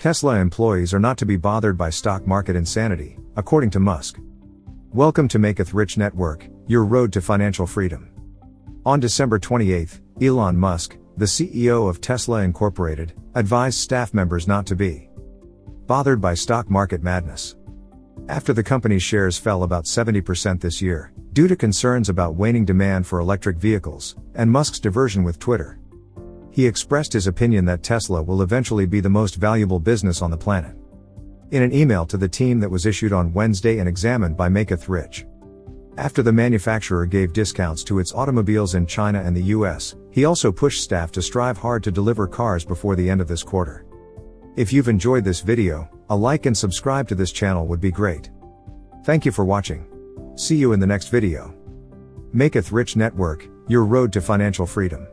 Tesla employees are not to be bothered by stock market insanity, according to Musk. Welcome to Maketh Rich Network, your road to financial freedom. On December 28, Elon Musk, the CEO of Tesla Incorporated, advised staff members not to be bothered by stock market madness. After the company's shares fell about 70% this year, due to concerns about waning demand for electric vehicles, and Musk's diversion with Twitter. He expressed his opinion that Tesla will eventually be the most valuable business on the planet. In an email to the team that was issued on Wednesday and examined by Maketh Rich. After the manufacturer gave discounts to its automobiles in China and the US, he also pushed staff to strive hard to deliver cars before the end of this quarter. If you've enjoyed this video, a like and subscribe to this channel would be great. Thank you for watching. See you in the next video. Maketh Rich Network, your road to financial freedom.